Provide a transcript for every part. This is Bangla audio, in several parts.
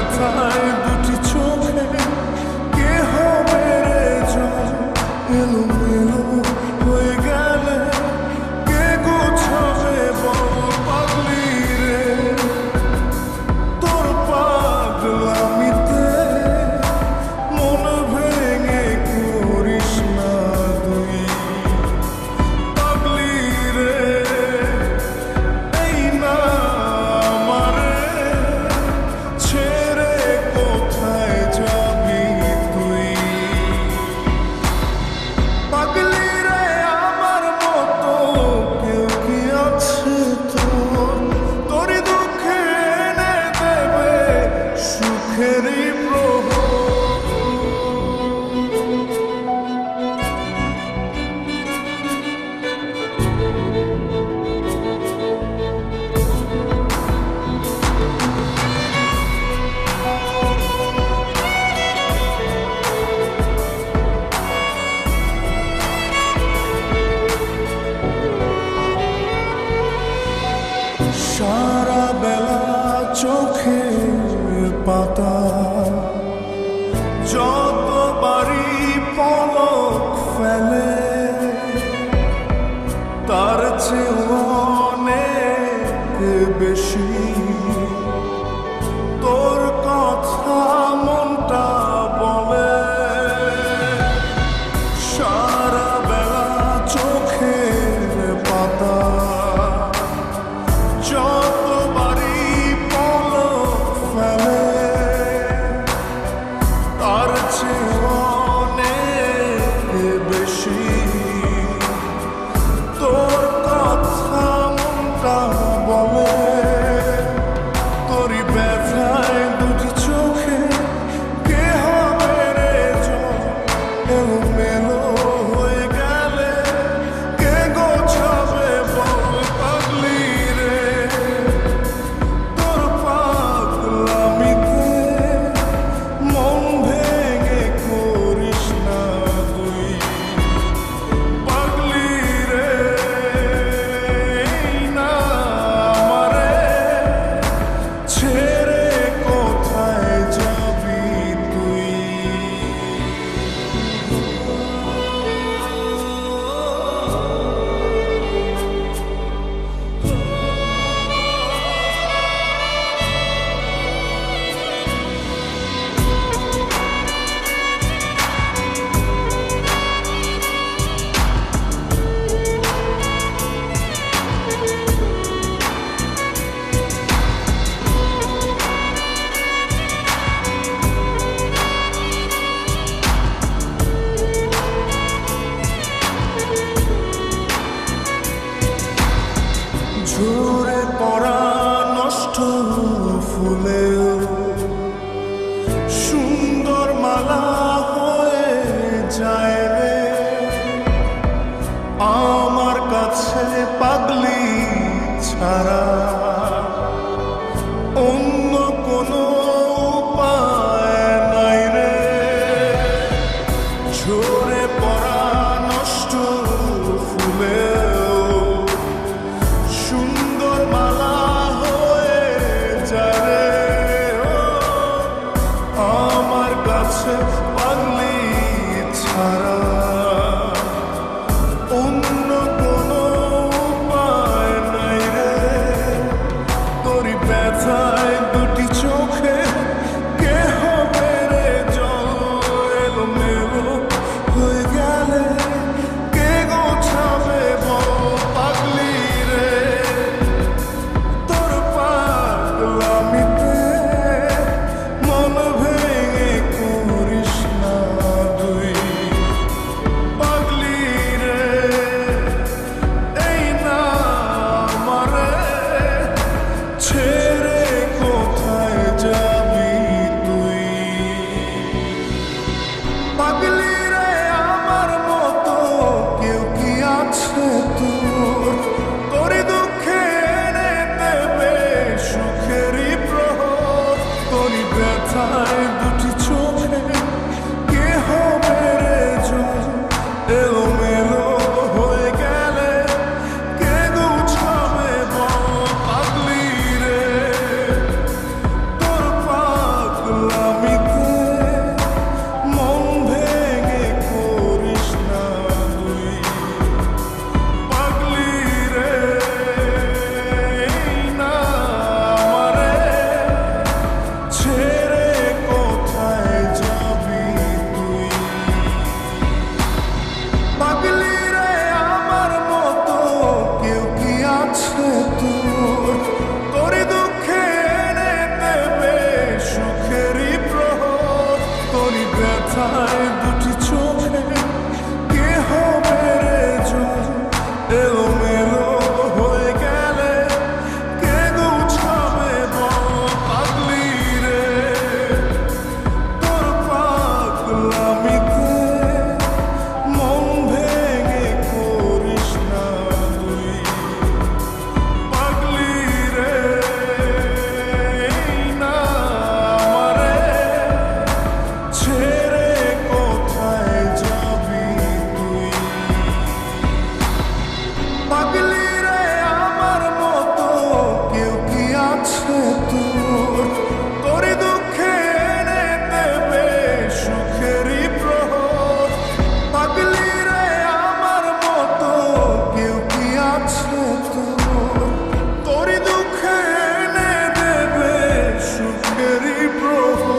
ব্যথায় দুটি চোখে কে হবে রে জল এলোমেলো হয়ে গেলে কে গোছাবে বল পাগলি রে তোর পাগলামিতে মন ভেঙে করিস না তুই পাগলি রে এই না আমারে ছেড়ে কোথায় যাবি তুই পাগলি রে আমার মতো কেউ কি আছে তোর তোরই দুঃখে এনে দেবে সুখেরই প্রহর সারা বেলা চোখের পাতা যতবারই পলক ফেলে তার চেয়ে অনেক বেশি তোর কথা মনটা বলে সারা বেলা চোখের পাতা যতবারই পলক ফেলে তার চেয়ে অনেক বেশি তোর কথা মনটা বলে তোরই ব্যথায় দুটি চোখে কে হবে রে জল এলোমেলো হয়ে গেলে কে গোছাবে বল পাগলি রে তোর পাগলামিতে মন ভেঙে করিস না তুই পাগলি রে এই না আমারে ছেড়ে কোথায় যাবি তুই ঝরে পড়া নষ্ট ফুলেও সুন্দর মালা হয়ে যায় রে আমার কাছে পাগলি ছাড়া অন্য কোনো উপায় নাই রে ঝরে পড়া নষ্ট ফুলেও সুন্দর মালা হয়ে যায় রে আমার কাছে পাগলি ছাড়া অন্য কোনো উপায় নাই রে তোরই ব্যথায় দুটি চোখে কে হবে রে জল এলোমেলো হয়ে গেলে কে গোছাবে বল পাগলি রে তোর পাগলামিতে মন ভেঙে করিস না তুই পাগলি রে এই না আমারে ছেড়ে কোথায় যাবি তুই পাগলি রে আমার মতো কেউ কি আছে তোর তোরই দুঃখে এনে দেবে সুখেরই প্রহর তোরই ব্যথায় দুটি চোখে কে হবে রে জল এলোমেলো হয়ে গেলে কে গোছাবে বল পাগলি রে তোর পাগলামিতে যায় দুটি চোখে, কে হবে রে জয়? এলোমেলো হয়ে গেলে কে গুছাবে বল? পাগলি রে তোর পাগলামিতে মন ভেঙে করিস না তুই। পাগলি রে এই না আমারে ছেড়ে কোথায় যাবি তুই? পাগলি রে আমার মতো কেউ কি আছে তোর? তোরই দুঃখে এনে দেবে সুখেরই প্রহর। পাগলি রে আমার মতো কেউ কি আছে তোর? তোরই দুঃখে এনে দেবে সুখেরই প্রহর।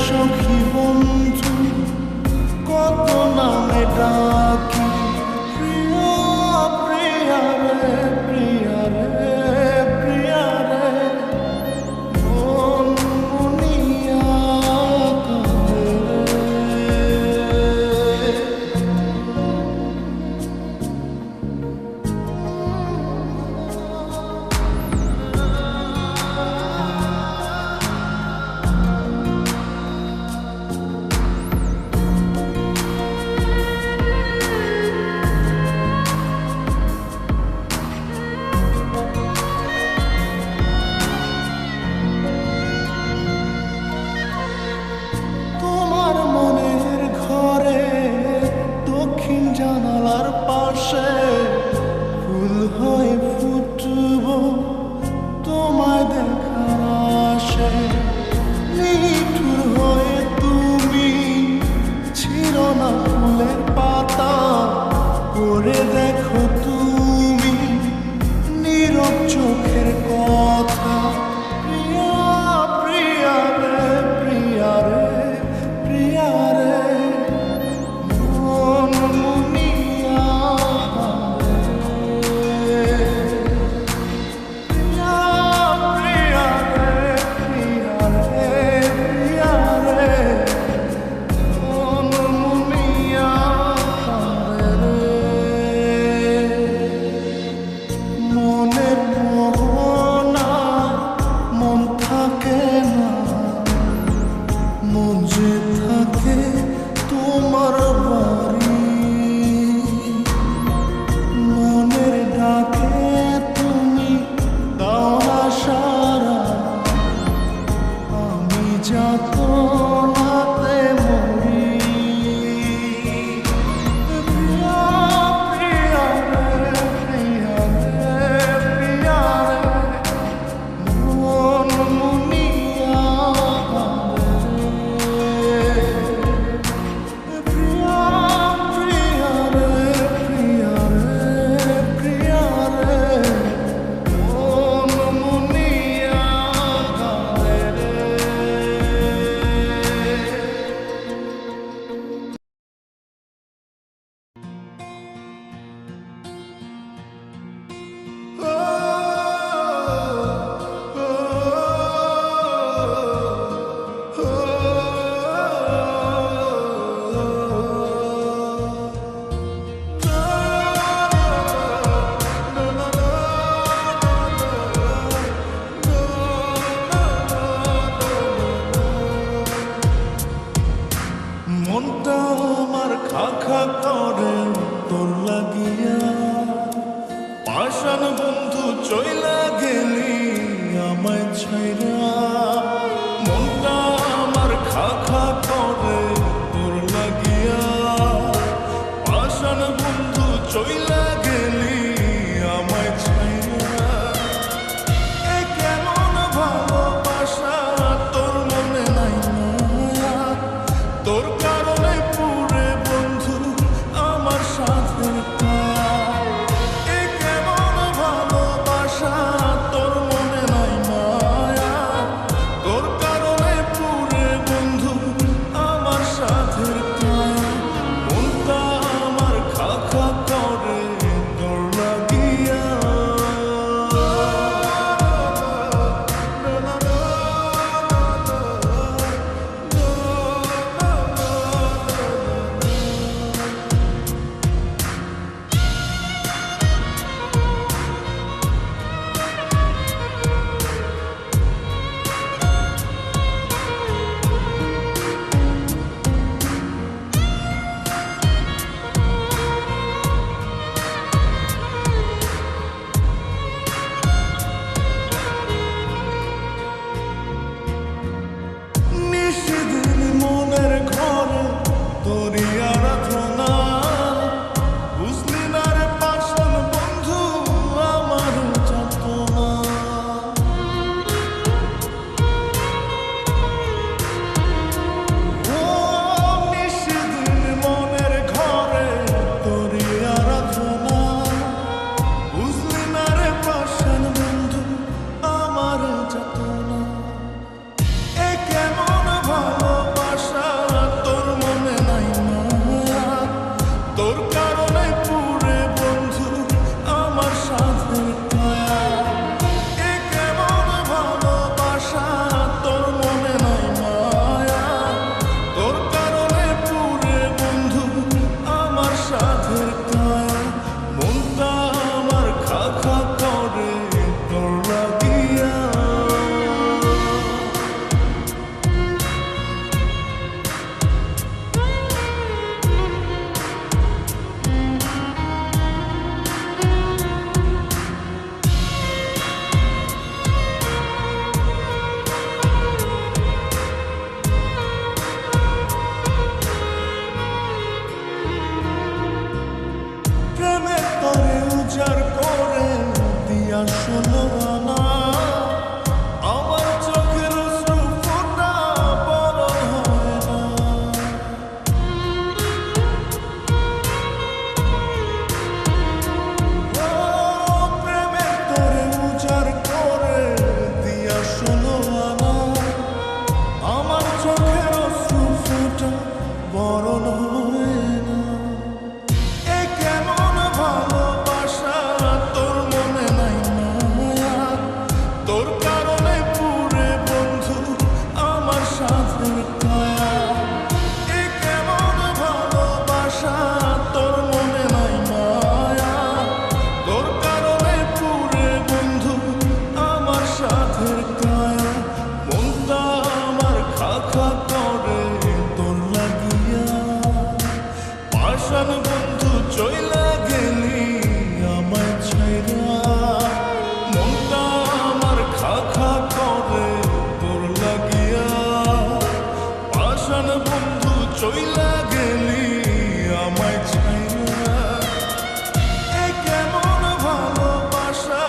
সখী বন্ধু কত নামে ডাকি, প্রিয়া প্রিয়া রে প্রিয়া রে প্রিয়া রে মন মুনিয়া কাঁদে রে। যে থাকে তোমার বাড়ি, মনের ডাকে তুমি দাও না সারা, আমি যাত নাতে মরি। প্রিয়া প্রিয়া রে, প্রিয়া রে, প্রিয়া রে, মন মুনিয়া প্রিয়া প্রিয়া রে, প্রিয়া রে, প্রিয়া রে, মন মুনিয়া রে। মনটা আমার খা খা করে তোর লাগিয়া, পাষাণ বন্ধু চইলা গেলি আমায় ছাইরা। মনটা আমার খা খা করে তোর লাগিয়া, পাষাণ বন্ধু চইলা গেলি আমায় ছাইরা। এ কেমন ভালোবাসা তোর মনে নাই মায়া, তোর কারণে পুরে বন্ধু আমার সাথে কায়া। এ কেমন ভালোবাসা তোর মনে নাই মায়া, তোর কারণে পুরে বন্ধু আমার সাথে কায়া। মনটা আমার খা খা করে তোর লাগিয়া। নিশিদিন মনের ঘরে তোরি আরাধনা, বুঝলি না রে পাষাণ বন্ধু আমার যাতনা। ও নিশিদিন মনের ঘরে তোরি আরাধনা, বুঝলি না রে পাষাণ বন্ধু আমার যাতনা। এ কেমন ভালোবাসা তোর মনে নাই মায়া, তোর কারণে পুরে বন্ধু আমার সাথে কায়া। এ কেমন ভালোবাসা তোর মনে নাই মায়া, তোর কারণে পুরে বন্ধু আমার সাথে কায়া। মনটা আমার খা খা করে তোর লাগিয়া। প্রেমের তরে উজাড় করে দিয়া শোনো আনা, আমার চোখের অশ্রু ফোঁটা বড় হয় না। ও প্রেমের তরে উজাড় করে দিয়া শোনো আনা, আমার চোখের অশ্রু ফোঁটা বড় হয় না। এ কেমন ভালোবাসা তোর মনে নাই মায়া, বন্ধু চইলা গেলি আমায় ছাইরা। এ কেমন ভালোবাসা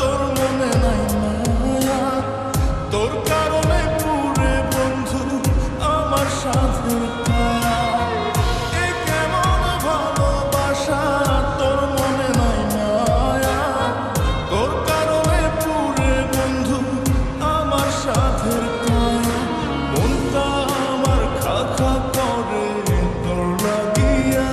তোর মনে নাই মায়া, তোর কারণে পুরে বন্ধু আমার সাথে পায়া। এ কেমন ভালোবাসা তোর মনে নাই মায়া, তোর কারণে পুরে বন্ধু আমার সাথে পায়া। মনটা আমার খা খা করে তোর লাগিয়া।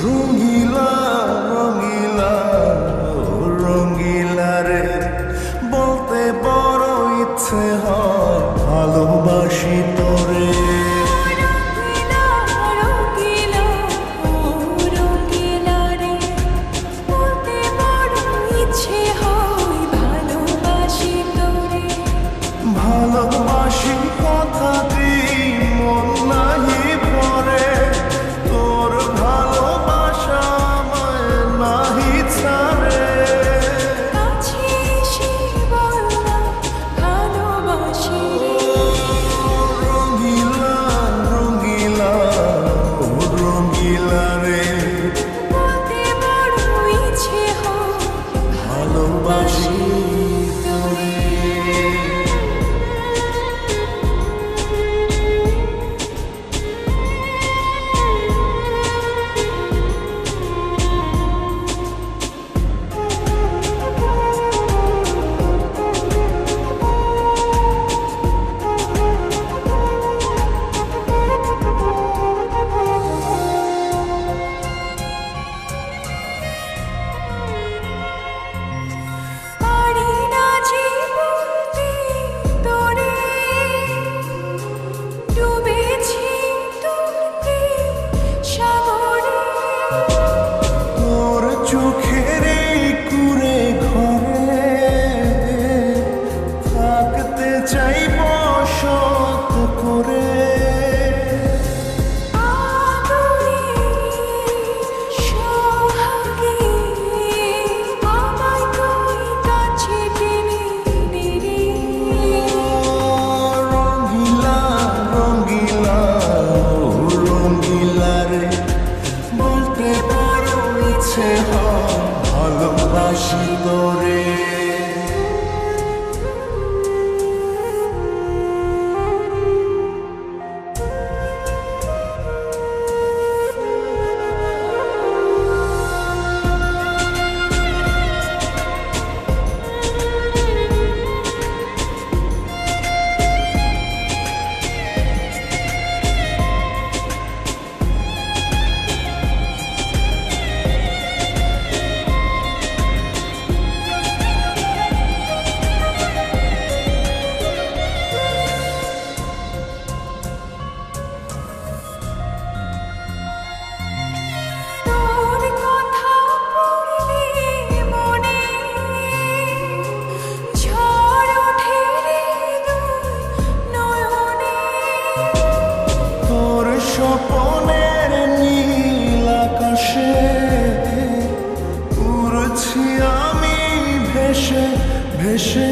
রঙিলা রঙিলা রঙিলা রে, বলতে বড় ইচ্ছে হয় ভালোবাসি তোরে। রঙিলা রঙিলা ও রঙিলা রে, বলতে বড় ইচ্ছে হয় ভালোবাসি তোরে। ভালোবাসি কথা দিই মন নাহি পরে, তোর ভালোবাসা আমায় নাহি ছাড়ে। কাছে এসে বললাম ভালোবাসি রে। রঙিলা রঙিলা ও রঙিলা রে, বলতে বড় ইচ্ছে হয় ভালোবাসি তোরে। পারি না যে বলতে তোরে, ডুবেছি তুলতে সাগরে। তোর চোখের এই কুঁড়ে ঘরে থাকতে চাই বসত করে। আদরে সোহাগে আমায় তুই কাছে টেনে নে রে। রঙিলা রঙিলা ও রঙিলা রে, বলতে বড় ইচ্ছে হয় ভালোবাসি তোরে। তোর কথা পড়লে মনে ঝড় ওঠে রে দুই নয়নে। তোর স্বপনের নীল আকাশে উড়ছি আমি ভেসে ভেসে।